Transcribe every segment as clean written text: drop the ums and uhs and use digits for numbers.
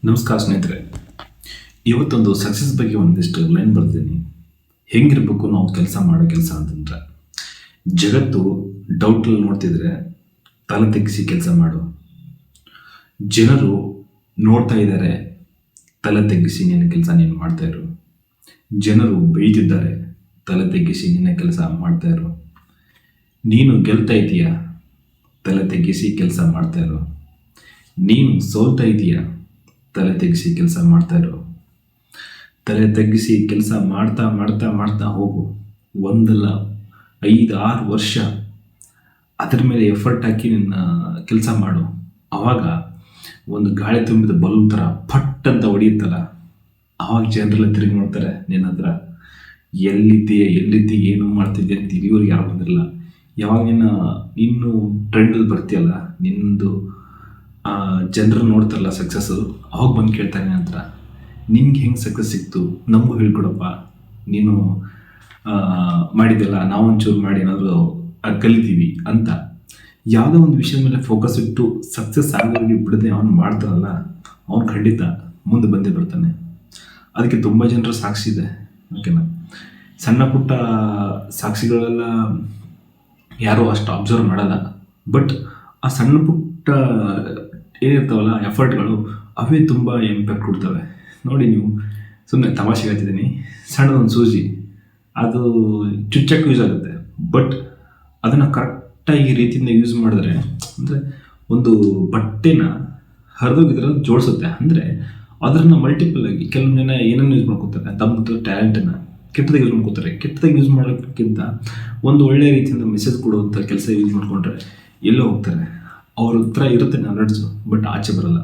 ನಮಸ್ಕಾರ ಸ್ನೇಹಿತರೆ, ಇವತ್ತೊಂದು ಸಕ್ಸಸ್ ಬಗ್ಗೆ ಒಂದಿಷ್ಟು ಲೈನ್ ಬರ್ತೀನಿ. ಹೆಂಗಿರ್ಬೇಕು ನಾವು ಮಾಡೋ ಕೆಲಸ ಅಂತಂದ್ರೆ, ಜಗತ್ತು ಡೌಟಲ್ಲಿ ನೋಡ್ತಿದ್ರೆ ತಲೆ ತೆಗ್ಗಿಸಿ ಕೆಲಸ ಮಾಡು. ಜನರು ನೋಡ್ತಾ ಇದ್ದಾರೆ, ತಲೆ ತೆಗ್ಗಿಸಿ ನಿನ್ನ ಕೆಲಸ ನೀನು ಮಾಡ್ತಾ ಇರು. ಜನರು ಬೈತಿದ್ದಾರೆ, ತಲೆ ತೆಗ್ಗಿಸಿ ನಿನ್ನ ಕೆಲಸ ಮಾಡ್ತಾ ಇರು. ನೀನು ಗೆಲ್ತಾ ಇದೀಯಾ, ತಲೆ ತೆಗ್ಗಿಸಿ ಕೆಲಸ ಮಾಡ್ತಾ ಇರು. ನೀನು ಸೋಲ್ತಾ ಇದೀಯಾ, ತಲೆ ತೆಗ್ಗಿಸಿ ಕೆಲಸ ಮಾಡ್ತಾ ಇರು. ತಲೆ ತಗ್ಗಿಸಿ ಕೆಲಸ ಮಾಡ್ತಾ ಮಾಡ್ತಾ ಮಾಡ್ತಾ ಹೋಗು. 1-5-6 ವರ್ಷ ಅದರ ಮೇಲೆ ಎಫರ್ಟ್ ಹಾಕಿ ನಿನ್ನ ಕೆಲಸ ಮಾಡು. ಆವಾಗ ಒಂದು ಗಾಳಿ ತುಂಬಿದ ಬಲೂನ್ ಥರ ಫಟ್ ಅಂತ ಹೊಡೆಯುತ್ತಲ್ಲ, ಆವಾಗ ಜನರೆಲ್ಲ ತಿರುಗಿ ನೋಡ್ತಾರೆ ನಿನ್ನ ಹತ್ರ. ಎಲ್ಲಿದ್ದೀಯ ಏನು ಮಾಡ್ತಿದ್ದೆ ಅಂತ ಇಲ್ಲಿವರೆಗೆ ಯಾರು ಬಂದಿರಲ್ಲ. ಯಾವಾಗ ನೀನು ಟ್ರೆಂಡಲ್ಲಿ ಬರ್ತೀಯಲ್ಲ, ನಿನ್ನದು ಜನರು ನೋಡ್ತಾರಲ್ಲ ಸಕ್ಸಸ್ಸು, ಅವಾಗ ಬಂದು ಕೇಳ್ತಾರೆ ನನ್ನ ಹತ್ರ, ನಿನ್ಗೆ ಹೆಂಗೆ ಸಕ್ಸಸ್ ಸಿಕ್ತು ನಮಗೂ ಹೇಳ್ಕೊಡಪ್ಪ, ನೀನು ಮಾಡಿದ್ದೆಲ್ಲ ನಾವೊಂಚೂರು ಮಾಡಿ ಏನಾದರೂ ಕಲಿತೀವಿ ಅಂತ. ಯಾವುದೋ ಒಂದು ವಿಷಯದ ಮೇಲೆ ಫೋಕಸ್ ಇಟ್ಟು ಸಕ್ಸಸ್ ಆಗೋರಿಗೆ ಬಿಡದೆ ಅವನು ಮಾಡ್ತಾನಲ್ಲ, ಅವನು ಖಂಡಿತ ಮುಂದೆ ಬಂದೇ ಬರ್ತಾನೆ. ಅದಕ್ಕೆ ತುಂಬ ಜನರ ಸಾಕ್ಷಿ ಇದೆ. ಓಕೆನಾ? ಸಣ್ಣ ಪುಟ್ಟ ಸಾಕ್ಷಿಗಳೆಲ್ಲ ಯಾರೂ ಅಷ್ಟು ಅಬ್ಸರ್ವ್ ಮಾಡಲ್ಲ. ಬಟ್ ಆ ಸಣ್ಣ ಪುಟ್ಟ ಏನಿರ್ತಾವಲ್ಲ ಎಫರ್ಟ್ಗಳು, ಅವೇ ತುಂಬ ಇಂಪ್ಯಾಕ್ಟ್ ಕೊಡ್ತವೆ. ನೋಡಿ, ನೀವು ಸುಮ್ಮನೆ ತಮಾಷೆ ಹೇಳ್ತಿದ್ದೀನಿ, ಸಣ್ಣದೊಂದು ಸೂಜಿ ಅದು ಚುಚ್ಚಕ್ಕೆ ಯೂಸ್ ಆಗುತ್ತೆ. ಬಟ್ ಅದನ್ನು ಕರೆಕ್ಟಾಗಿ ರೀತಿಯಿಂದ ಯೂಸ್ ಮಾಡಿದ್ರೆ, ಅಂದರೆ ಒಂದು ಬಟ್ಟೆನ ಹರಿದೋಗಿದ್ರೆ ಜೋಡಿಸುತ್ತೆ. ಅಂದರೆ ಅದನ್ನು ಮಲ್ಟಿಪಲ್ ಆಗಿ ಕೆಲವೊಂದು ಜನ ಏನನ್ನು ಯೂಸ್ ಮಾಡ್ಕೋತಾರೆ, ತಮ್ಮ ಟ್ಯಾಲೆಂಟನ್ನು ಕೆಟ್ಟದಾಗಿ ಯೂಸ್ ಮಾಡ್ಕೋತಾರೆ. ಕೆಟ್ಟದಾಗಿ ಯೂಸ್ ಮಾಡೋಕ್ಕಿಂತ ಒಂದು ಒಳ್ಳೆಯ ರೀತಿಯಿಂದ ಮೆಸೇಜ್ ಕೊಡುವಂಥ ಕೆಲಸ ಯೂಸ್ ಮಾಡಿಕೊಂಡ್ರೆ ಎಲ್ಲೋ ಹೋಗ್ತಾರೆ. ಅವ್ರ ಹತ್ರ ಇರುತ್ತೆ ನಾಲೆಡ್ಜು, ಬಟ್ ಆಚೆ ಬರಲ್ಲ.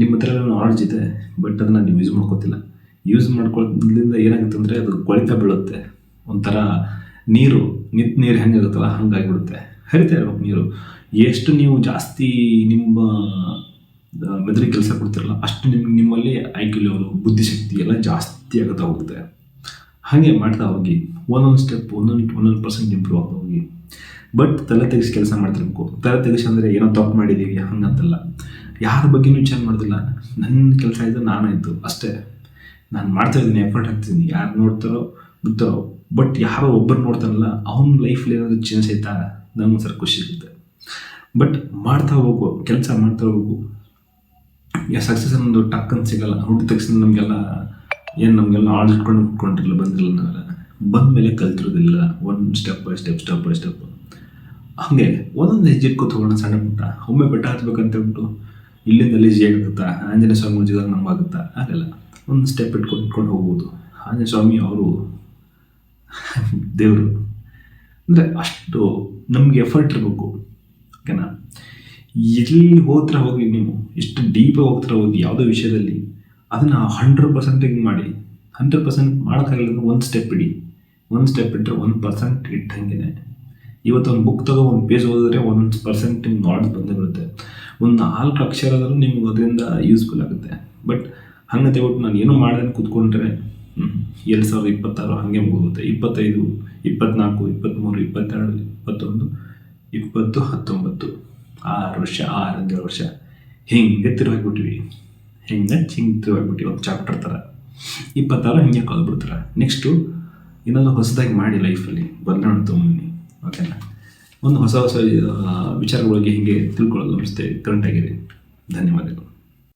ನಿಮ್ಮ ಹತ್ರ ನಾಲೆಡ್ಜ್ ಇದೆ, ಬಟ್ ಅದನ್ನು ನೀವು ಯೂಸ್ ಮಾಡ್ಕೋತಿಲ್ಲ. ಯೂಸ್ ಮಾಡ್ಕೊಳ್ಳೋದ್ರಿಂದ ಏನಾಗುತ್ತೆ ಅಂದರೆ, ಅದು ಕೊಳಿತಾ ಬೀಳುತ್ತೆ. ಒಂಥರ ನೀರು ನಿಂತ ನೀರು ಹೆಂಗಾಗುತ್ತಲ್ಲ ಹಂಗಾಗಿಬಿಡುತ್ತೆ. ಹರಿತಾ ಇರ್ಬೇಕು ನೀರು. ಎಷ್ಟು ನೀವು ಜಾಸ್ತಿ ನಿಮ್ಮ ಮೆದುಳಿಗೆ ಕೆಲಸ ಕೊಡ್ತಿರಲ್ಲ, ಅಷ್ಟು ನಿಮ್ಮಲ್ಲಿ IQ ಲೆವೆಲು, ಬುದ್ಧಿಶಕ್ತಿ ಎಲ್ಲ ಜಾಸ್ತಿ ಆಗುತ್ತಾ ಹೋಗುತ್ತೆ. ಹಾಗೆ ಮಾಡ್ತಾ ಹೋಗಿ ಒಂದೊಂದು ಸ್ಟೆಪ್ ಒಂದೊಂದು ಪರ್ಸೆಂಟ್ ಇಂಪ್ರೂವ್ ಆಗ್ತಾ ಹೋಗಿ. ಬಟ್ ತಲೆ ತೆಗಿಸಿ ಕೆಲಸ ಮಾಡ್ತಿರ್ಬೇಕು. ತಲೆ ತೆಗಿಸಿ ಅಂದರೆ ಏನೋ ತಪ್ಪು ಮಾಡಿದ್ದೀವಿ ಹಂಗಂತಲ್ಲ. ಯಾರ ಬಗ್ಗೆನೂ ವಿಚಾರ ಮಾಡೋದಿಲ್ಲ. ನನ್ನ ಕೆಲಸ ಇದೆ, ನಾನಾಯಿತು ಅಷ್ಟೇ. ನಾನು ಮಾಡ್ತಾಯಿದ್ದೀನಿ, ಎಫರ್ಟ್ ಹಾಕ್ತಿದ್ದೀನಿ. ಯಾರು ನೋಡ್ತಾರೋ ಬಿಡ್ತಾರೋ, ಬಟ್ ಯಾರೋ ಒಬ್ಬರು ನೋಡ್ತಾರಲ್ಲ, ಅವನ ಲೈಫಲ್ಲಿ ಏನಾದರೂ ಚೇಂಜ್ ಆಯ್ತಾ ನನಗೆ ಒಂದ್ಸಲ ಖುಷಿ ಇರುತ್ತೆ. ಬಟ್ ಮಾಡ್ತಾ ಹೋಗು, ಕೆಲಸ ಮಾಡ್ತಾ ಹೋಗು. ಸಕ್ಸಸ್ ಅನ್ನೋದು ಟಕ್ಕಂತ ಸಿಗಲ್ಲ. ಹುಟ್ಟಿದ ತಕ್ಷಣ ನಮಗೆಲ್ಲ ಆರ್ಡರ್ ಇಟ್ಕೊಂಡಿರಲಿಲ್ಲ, ಬಂದಿರಲಿಲ್ಲ. ನಾವೆಲ್ಲ ಬಂದ ಮೇಲೆ ಕಲ್ತಿರೋದಿಲ್ಲ. ಒಂದು ಸ್ಟೆಪ್ ಬೈ ಸ್ಟೆಪ್ ಹಾಗೆ ಒಂದೊಂದು ಹೆಜ್ಜೆ ಇಟ್ಕೊತ ಹೋಗೋಣ. ಸಣ್ಣ ಪುಟ್ಟ ಒಮ್ಮೆ ಬೆಟ್ಟ ಹತ್ಬೇಕಂತ ಹೇಳ್ಬಿಟ್ಟು ಇಲ್ಲಿಂದ ಅಲ್ಲಿ ಆಗುತ್ತಾ, ಆಂಜನೇಯ ಸ್ವಾಮಿ ಮುಂಜಿದಾಗ ನಮಗಾಗುತ್ತಾ? ಆಗಲ್ಲ. ಒಂದು ಸ್ಟೆಪ್ ಇಟ್ಕೊಂಡು ಹೋಗ್ಬೋದು. ಆಂಜನೇಯ ಸ್ವಾಮಿ ಅವರು ದೇವರು. ಅಂದರೆ ಅಷ್ಟು ನಮಗೆ ಎಫರ್ಟ್ ಇರಬೇಕು. ಓಕೆನಾ? ಎಲ್ಲಿ ಹೋಗ್ತಾ ಹೋಗಿ, ನೀವು ಎಷ್ಟು ಡೀಪಾಗಿ ಹೋಗ್ತಾ ಹೋಗಿ ಯಾವುದೋ ವಿಷಯದಲ್ಲಿ, ಅದನ್ನು 100% ಮಾಡಿ. 100% ಮಾಡೋಕ್ಕಾಗಲ್ಲ. ಒಂದು ಸ್ಟೆಪ್ ಇಡಿ. ಒಂದು ಸ್ಟೆಪ್ ಇಟ್ಟರೆ 1% ಇಟ್ಟಂಗೆ. ಇವತ್ತು ಒಂದು ಬುಕ್ ತಗೋ ಒಂದು ಪೇಜ್ ಓದಿದ್ರೆ 1% ನಿಮ್ಗೆ ನಾಲೆಡ್ಜ್ ಬಂದೇ ಬರುತ್ತೆ. ಒಂದು 4 ಅಕ್ಷರ ನಿಮ್ಗೆ ಅದರಿಂದ ಯೂಸ್ಫುಲ್ ಆಗುತ್ತೆ. ಬಟ್ ಹಂಗಂತ ಹೇಳ್ಬಿಟ್ಟು ನಾನು ಏನೂ ಮಾಡ್ದೆ ಕೂತ್ಕೊಂಡ್ರೆ 2026 ಹಾಗೆ ಮುಗೋಗುತ್ತೆ. 25, 24, 23, 22, 21, 20, 19 6 ವರ್ಷ, 6 ವರ್ಷ ಹಿಂಗೆ ತಿರುವಾಗಿಬಿಟ್ವಿ. ಹಿಂಗೆ ತಿರುವಾಗಿಬಿಟ್ಟು ಒಂದು ಚಾಪ್ಟರ್ ಥರ 26 ಹಿಂಗೆ ಕಳೆದ್ಬಿಡ್ತಾರೆ. ನೆಕ್ಸ್ಟು ಏನಾದರೂ ಹೊಸದಾಗಿ ಮಾಡಿ ಲೈಫಲ್ಲಿ ಬದಲಾವಣೆ ತೊಗೊಂಡಿನಿ. ಓಕೆನಾ? ಒಂದು ಹೊಸ ವಿಚಾರಗಳ ಬಗ್ಗೆ ಹೀಗೆ ತಿಳ್ಕೊಳ್ಳೋದು ಅನಿಸುತ್ತೆ. ಕರೆಂಟಾಗಿರಿ. ಧನ್ಯವಾದಗಳು.